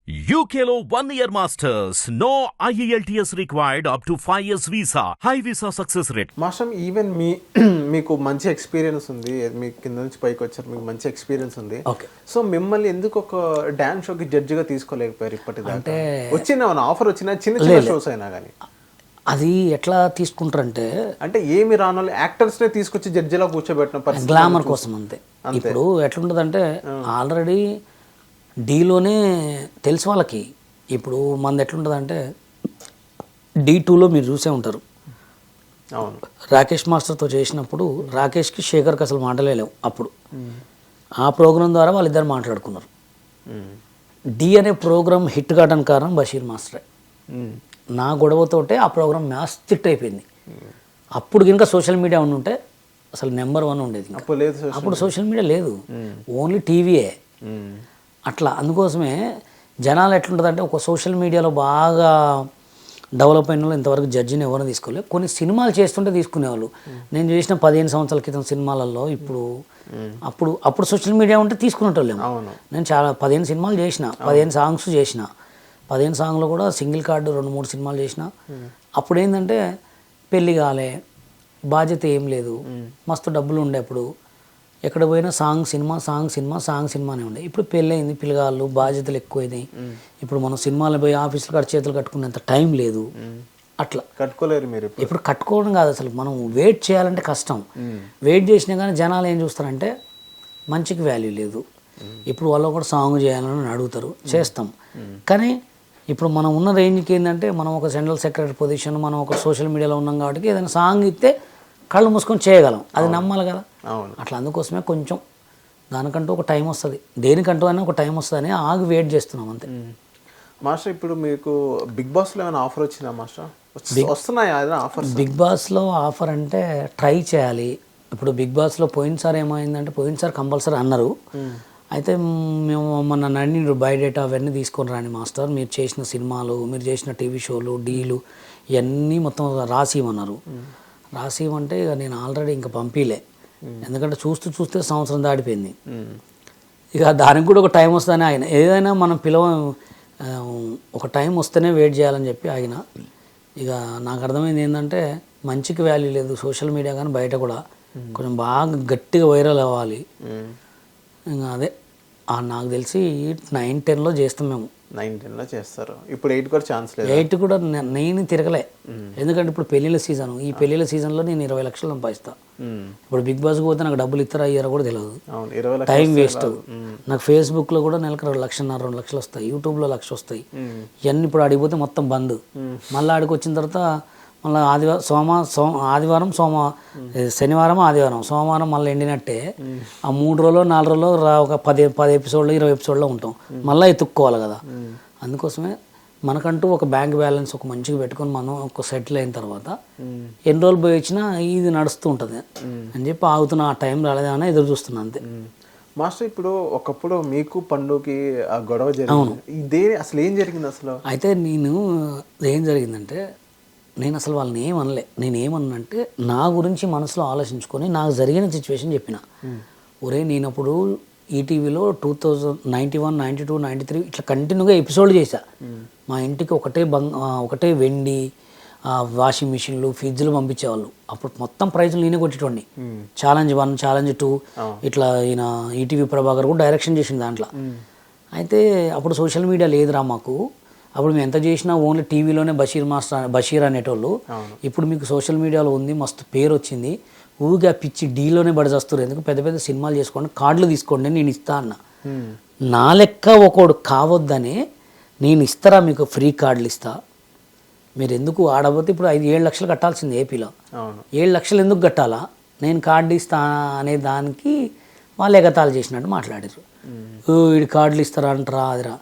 UKలో 1 year masters. No IELTS required up to 5 years visa. High visa success rate. Master even మీకు మంచి experience ఉంది, మీ కింద నుంచి పైకి వచ్చారు, మీకు మంచి ఎక్స్పీరియన్స్ ఉంది. ఓకే. సో మిమ్మల్ని ఎందుకు ఒక డాన్స్ షోకి జడ్జిగా తీసుకోలేకపోయారు ఇప్పటిదాకా? అంటే వచ్చిన ఆఫర్ వచ్చిన చిన్న చిన్న షోస్ అయినా కానీ అది ఎట్లా తీసుకుంటారంటే అంటే ఏమి రాను యాక్టర్స్నే తీసుకొచ్చి జడ్జిలా కూర్చోబెట్టిన పరిస్థితి గ్లామర్ కోసం అంతే. ఇప్పుడు ఎట్లుంటుందంటే ఆల్రెడీ డీలోనే తెలుసు వాళ్ళకి. ఇప్పుడు మనది ఎట్లుంటుందంటే D2లో మీరు చూసే ఉంటారు. అవును, రాకేష్ మాస్టర్తో చేసినప్పుడు రాకేష్కి శేఖర్కి అసలు మాటలే లేవు అప్పుడు. ఆ ప్రోగ్రాం ద్వారా వాళ్ళిద్దరు మాట్లాడుకున్నారు. డి అనే ప్రోగ్రామ్ హిట్ కావడానికి కారణం బషీర్ మాస్టరే. నా గొడవతోటే ఆ ప్రోగ్రామ్ మ్యాథ్స్ హిట్ అయిపోయింది. అప్పుడు కనుక సోషల్ మీడియా ఉండుంటే అసలు నెంబర్ 1 ఉండేది. అప్పుడు సోషల్ మీడియా లేదు, ఓన్లీ టీవీయే. అట్లా అందుకోసమే జనాలు ఎట్లుంటుందంటే ఒక సోషల్ మీడియాలో బాగా డెవలప్ అయిన వాళ్ళు ఇంతవరకు జడ్జిని ఎవరిని తీసుకోలేదు. కొన్ని సినిమాలు చేస్తుంటే తీసుకునేవాళ్ళు. నేను చేసిన 15 సంవత్సరాల క్రితం సినిమాలలో ఇప్పుడు అప్పుడు సోషల్ మీడియా ఉంటే తీసుకునేటోళ్ళేమో. నేను చాలా 15 సినిమాలు చేసిన, 15 సాంగ్స్ చేసిన. 15 సాంగ్లో కూడా సింగిల్ కార్డు 2-3 సినిమాలు చేసిన. అప్పుడు ఏంటంటే పెళ్ళి కాలే, బాధ్యత ఏం లేదు, మస్తు డబ్బులు ఉండే. అప్పుడు ఎక్కడ పోయినా సాంగ్ సినిమానే ఉండే. ఇప్పుడు పెళ్ళయింది, పిల్లగాళ్ళు, బాధ్యతలు ఎక్కువైనాయి. ఇప్పుడు మనం సినిమాలు పోయి ఆఫీసులు కాడ చేతులు కట్టుకునేంత టైం లేదు. అట్లా కట్టుకోలేరు మీరు ఇప్పుడు. కట్టుకోవడం కాదు, అసలు మనం వెయిట్ చేయాలంటే కష్టం. వెయిట్ చేసినా కానీ జనాలు ఏం చూస్తారంటే మంచికి వాల్యూ లేదు. ఇప్పుడు వాళ్ళు కూడా సాంగ్ చేయాలని అడుగుతారు, చేస్తాం. కానీ ఇప్పుడు మనం ఉన్న రేంజ్కి ఏంటంటే మనం ఒక జనరల్ సెక్రటరీ పొజిషన్, మనం ఒక సోషల్ మీడియాలో ఉన్నాం కాబట్టి ఏదైనా సాంగ్ ఇస్తే కళ్ళు మూసుకొని చేయగలం, అది నమ్మాలి కదా. అట్లా అందుకోసమే కొంచెం దానికంటూ ఒక టైం వస్తుంది, దేనికంటూ అయినా ఒక టైం వస్తుంది అని ఆగి వెయిట్ చేస్తున్నాం అంతే. మాస్టర్ ఇప్పుడు మీకు బిగ్ బాస్లో ఏమైనా ఆఫర్ వచ్చిందా మాస్టర్? వస్తున్నాయా ఆఫర్? బిగ్ బాస్లో ఆఫర్ అంటే ట్రై చేయాలి. ఇప్పుడు బిగ్ బాస్లో పోయినసారి ఏమైందంటే పోయినసారి కంపల్సరీ అన్నారు. అయితే మేము మొన్న నన్ను బయోడేటా అవన్నీ తీసుకొని రాని మాస్టర్, మీరు చేసిన సినిమాలు, మీరు చేసిన టీవీ షోలు, డీలు ఇవన్నీ మొత్తం రాసిమన్నారు. రాసిమంటే ఇక నేను ఆల్రెడీ ఇంకా పంపిలే, ఎందుకంటే చూస్తే సంవత్సరం దాటిపోయింది. ఇక దానికి కూడా ఒక టైం వస్తుందని ఆయన, ఏదైనా మనం ఒక టైం వస్తేనే వెయిట్ చేయాలని చెప్పి ఆయన. ఇక నాకు అర్థమైంది ఏంటంటే మంచికి వాల్యూ లేదు సోషల్ మీడియా కానీ బయట కూడా కొంచెం బాగా గట్టిగా వైరల్ అవ్వాలి. ఇంకా అదే నాకు తెలిసి 9-10లో చేస్తాం మేము. 9-10లో చేస్తారు. ఇప్పుడు 8 కూడా ఛాన్స్ లేదు. 8 కూడా నేను తిరగలే, ఎందుకంటే ఇప్పుడు పెళ్ళిళ్ళ సీజన్. ఈ పెళ్ళిళ్ళ సీజన్లో నేను 20 లక్షలు సంపాదిస్తాను. ఇప్పుడు బిగ్ బాస్కి పోతే నాకు డబ్బులు ఇస్తారా ఇయ్యారా కూడా తెలియదు, టైం వేస్ట్. నాకు ఫేస్బుక్లో కూడా నెలకు 1.5-2 లక్షలు వస్తాయి, యూట్యూబ్లో 1 లక్ష వస్తాయి. ఇవన్నీ ఇప్పుడు ఆడిపోతే మొత్తం బంద్. మళ్ళీ ఆడికి వచ్చిన తర్వాత మళ్ళీ ఆదివారం శనివారం ఆదివారం సోమవారం మళ్ళీ ఎండినట్టే. ఆ 3 రోజులు 4 రోజులు ఒక 10 ఎపిసోడ్లు 20 ఎపిసోడ్లో ఉంటాం, మళ్ళీ ఎత్తుక్కోవాలి కదా. అందుకోసమే మనకంటూ ఒక బ్యాంక్ బ్యాలెన్స్ ఒక మంచిగా పెట్టుకొని మనం ఒక సెటిల్ అయిన తర్వాత ఎన్ని రోజులు పోయి వచ్చినా ఇది నడుస్తూ ఉంటుంది అని చెప్పి ఆగుతున్న. ఆ టైం రాలేదని ఎదురు చూస్తున్నా అంతే. మాస్టర్ ఇప్పుడు ఒకప్పుడు మీకు పండుకి ఆ గొడవ జరిగింది, ఇదే అసలు ఏం జరిగింది అసలు? అయితే ఏం జరిగిందంటే నేను అసలు వాళ్ళని ఏమనలే. నేను ఏమన్నంటే నా గురించి మనసులో ఆలోచించుకొని నాకు జరిగిన సిచ్యువేషన్ చెప్పిన. ఒరే నేనప్పుడు ఈటీవీలో 2091, 92, 93 ఇట్లా కంటిన్యూగా ఎపిసోడ్ చేశా. మా ఇంటికి ఒకటే వెండి, వాషింగ్ మిషన్లు, ఫ్రిడ్జ్లు పంపించేవాళ్ళు. అప్పుడు మొత్తం ప్రైజ్లు నేనే కొట్టేటోడిని. ఛాలెంజ్ 1, ఛాలెంజ్ 2 ఇట్లా ఈయన ఈటీవీ ప్రభాకర్ కూడా డైరెక్షన్ చేసింది దాంట్లో. అయితే అప్పుడు సోషల్ మీడియా లేదురా మాకు. అప్పుడు మేము ఎంత చేసినా ఓన్లీ టీవీలోనే బషీర్ అనేటోళ్ళు. ఇప్పుడు మీకు సోషల్ మీడియాలో ఉంది, మస్తు పేరు వచ్చింది, ఊరిగా పిచ్చి డీలోనే బడిచేస్తారు, ఎందుకు పెద్ద పెద్ద సినిమాలు చేసుకోండి, కార్డులు తీసుకోండి, నేను ఇస్తా అన్న. నా లెక్క ఒకడు కావద్దని నేను ఇస్తారా మీకు ఫ్రీ కార్డులు ఇస్తా, మీరు ఎందుకు ఆడబోతే ఇప్పుడు 5-7 లక్షలు కట్టాల్సింది ఏపీలో. 7 లక్షలు ఎందుకు కట్టాలా, నేను కార్డు ఇస్తా అనే దానికి వాళ్ళు ఎగతాళి చేసినట్టు మాట్లాడారు. వీడి కార్డులు ఇస్తారా అంటారా అదిరా.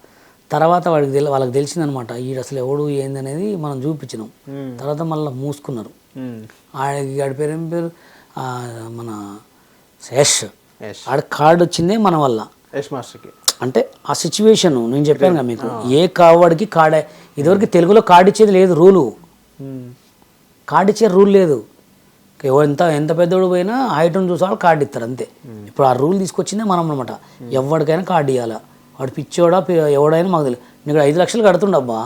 తర్వాత వాళ్ళకి తెలిసిందనమాట వీడు అసలు ఎవడు ఏందనేది మనం చూపించినాం. తర్వాత మళ్ళీ మూసుకున్నారు. ఆడి పేరు ఏం పేరు మన యష్, ఆడ కార్డు వచ్చిందే మన వల్ల. అంటే ఆ సిచ్యువేషన్ నేను చెప్పాను కదా మీకు, ఏ కావాడికి కార్డే. ఇదివరకు తెలుగులో కార్డు ఇచ్చేది లేదు, రూలు. కార్డు ఇచ్చే రూల్ లేదు. ఎంత పెద్దోడు పోయినా ఐటమ్ చూసాడు కార్డు ఇస్తారు అంతే. ఇప్పుడు ఆ రూల్ తీసుకొచ్చిందే మనం అనమాట. ఎవరికైనా కార్డు ఇవ్వాలా, వాడు పిచ్చోడా ఎవడైనా మాకు తెలియదు. నీకు 5 లక్షలు కడుతుండబ్బా,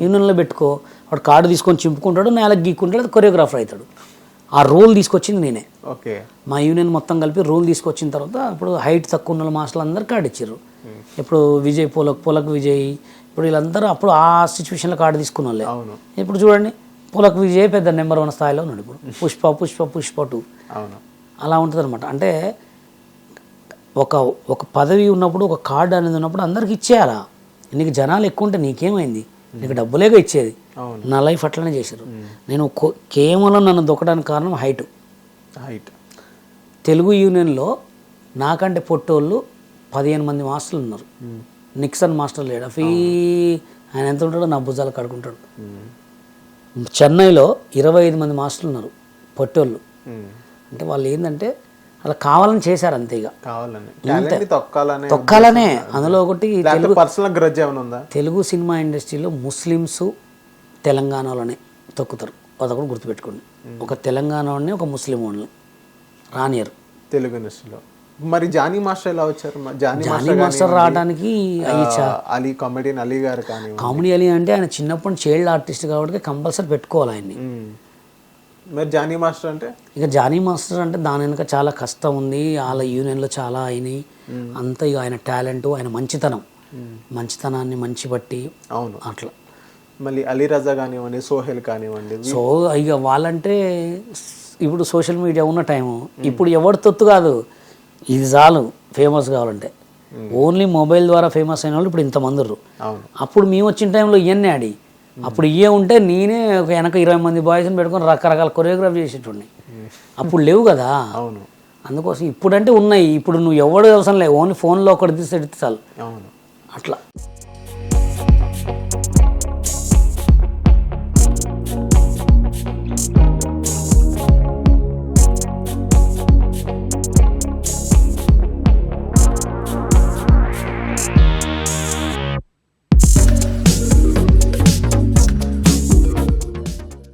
యూనియన్లో పెట్టుకో. వాడు కార్డు తీసుకొని చింపుకుంటాడు, నేలకు గీక్కుంటాడు, కొరియోగ్రాఫర్ అవుతాడు. ఆ రూల్ తీసుకొచ్చింది నేనే. ఓకే. మా యూనియన్ మొత్తం కలిపి రూల్ తీసుకొచ్చిన తర్వాత ఇప్పుడు హైట్ తక్కువ ఉన్న మాస్టర్లు అందరు కార్డు ఇచ్చారు. ఇప్పుడు విజయ్ పొలక్ విజయ్, ఇప్పుడు వీళ్ళందరూ అప్పుడు ఆ సిచ్యువేషన్లో కార్డు తీసుకున్న వాళ్ళే. ఇప్పుడు చూడండి, పొలక్ విజయ్ పెద్ద నెంబర్ 1 స్థాయిలో ఉన్నాడు. ఇప్పుడు పుష్ప 2 అలా ఉంటుంది అనమాట. అంటే ఒక పదవి ఉన్నప్పుడు, ఒక కార్డు అనేది ఉన్నప్పుడు అందరికి ఇచ్చేయాలా. నీకు జనాలు ఎక్కువ ఉంటే నీకేమైంది, నీకు డబ్బులేగా ఇచ్చేది. నా లైఫ్ అట్లనే చేశారు. నేను కేవలం నన్ను దొక్కడానికి కారణం హైట్. తెలుగు యూనియన్లో నాకంటే పొట్టోళ్ళు 15 మంది మాస్టర్లు ఉన్నారు. నిక్సన్ మాస్టర్ లేడు, ఆయన ఎంత ఉంటాడో నా భుజాలు కడుకుంటాడు. చెన్నైలో 25 మంది మాస్టర్లు ఉన్నారు పొట్టోళ్ళు. అంటే వాళ్ళు ఏంటంటే అలా కావాలని చేశారు అంతే. ఇక తొక్కాలనే. అందులో ఒకటి తెలుగు సినిమా ఇండస్ట్రీలో ముస్లిమ్స్ తెలంగాణలోనే తొక్కుతారు. అదొకటి గుర్తుపెట్టుకోండి. ఒక తెలంగాణ వాడిని, ఒక ముస్లిం వాడిని రానియరు తెలుగు ఇండస్ట్రీలో. మరి జానీ మాస్టర్ ఎలా వచ్చారు? జానీ మాస్టర్ రావడానికి అలీ, కామెడియన్ అలీ గారు కానీ. కామెడీ అలీ అంటే ఆయన చిన్నప్పుడు చైల్డ్ ఆర్టిస్ట్ కాబట్టి కంపల్సరీ పెట్టుకోవాలి ఆయన్ని. మరి జానీ మాస్టర్ అంటే? ఇక జానీ మాస్టర్ అంటే దాని వెనుక చాలా కష్టం ఉంది. వాళ్ళ యూనియన్లో చాలా అయినాయి అంతా. ఇక ఆయన టాలెంట్, ఆయన మంచితనాన్ని మంచి బట్టి అట్లా. మళ్ళీ అలీ రజా కానివ్వండి, సోహెల్ కానివ్వండి. ఇక వాళ్ళంటే ఇప్పుడు సోషల్ మీడియా ఉన్న టైము, ఇప్పుడు ఎవరు తొత్తు కాదు, ఇది చాలు ఫేమస్ కావాలంటే. ఓన్లీ మొబైల్ ద్వారా ఫేమస్ అయిన వాళ్ళు ఇప్పుడు ఇంతమంది ఉన్నారు. అప్పుడు మేము వచ్చిన టైంలో ఇవన్నీ ఆడి, అప్పుడు ఇవే ఉంటే నేనే వెనక 20 మంది బాయ్స్ని పెట్టుకొని రకరకాల కొరియోగ్రాఫ్ చేసేటోడిని. అప్పుడు లేవు కదా. అందుకోసం ఇప్పుడంటే ఉన్నాయి. ఇప్పుడు నువ్వు ఎవడు అవసరం లేవు, ఓన్లీ ఫోన్లో ఒకటి తీసి చాలు అట్లా.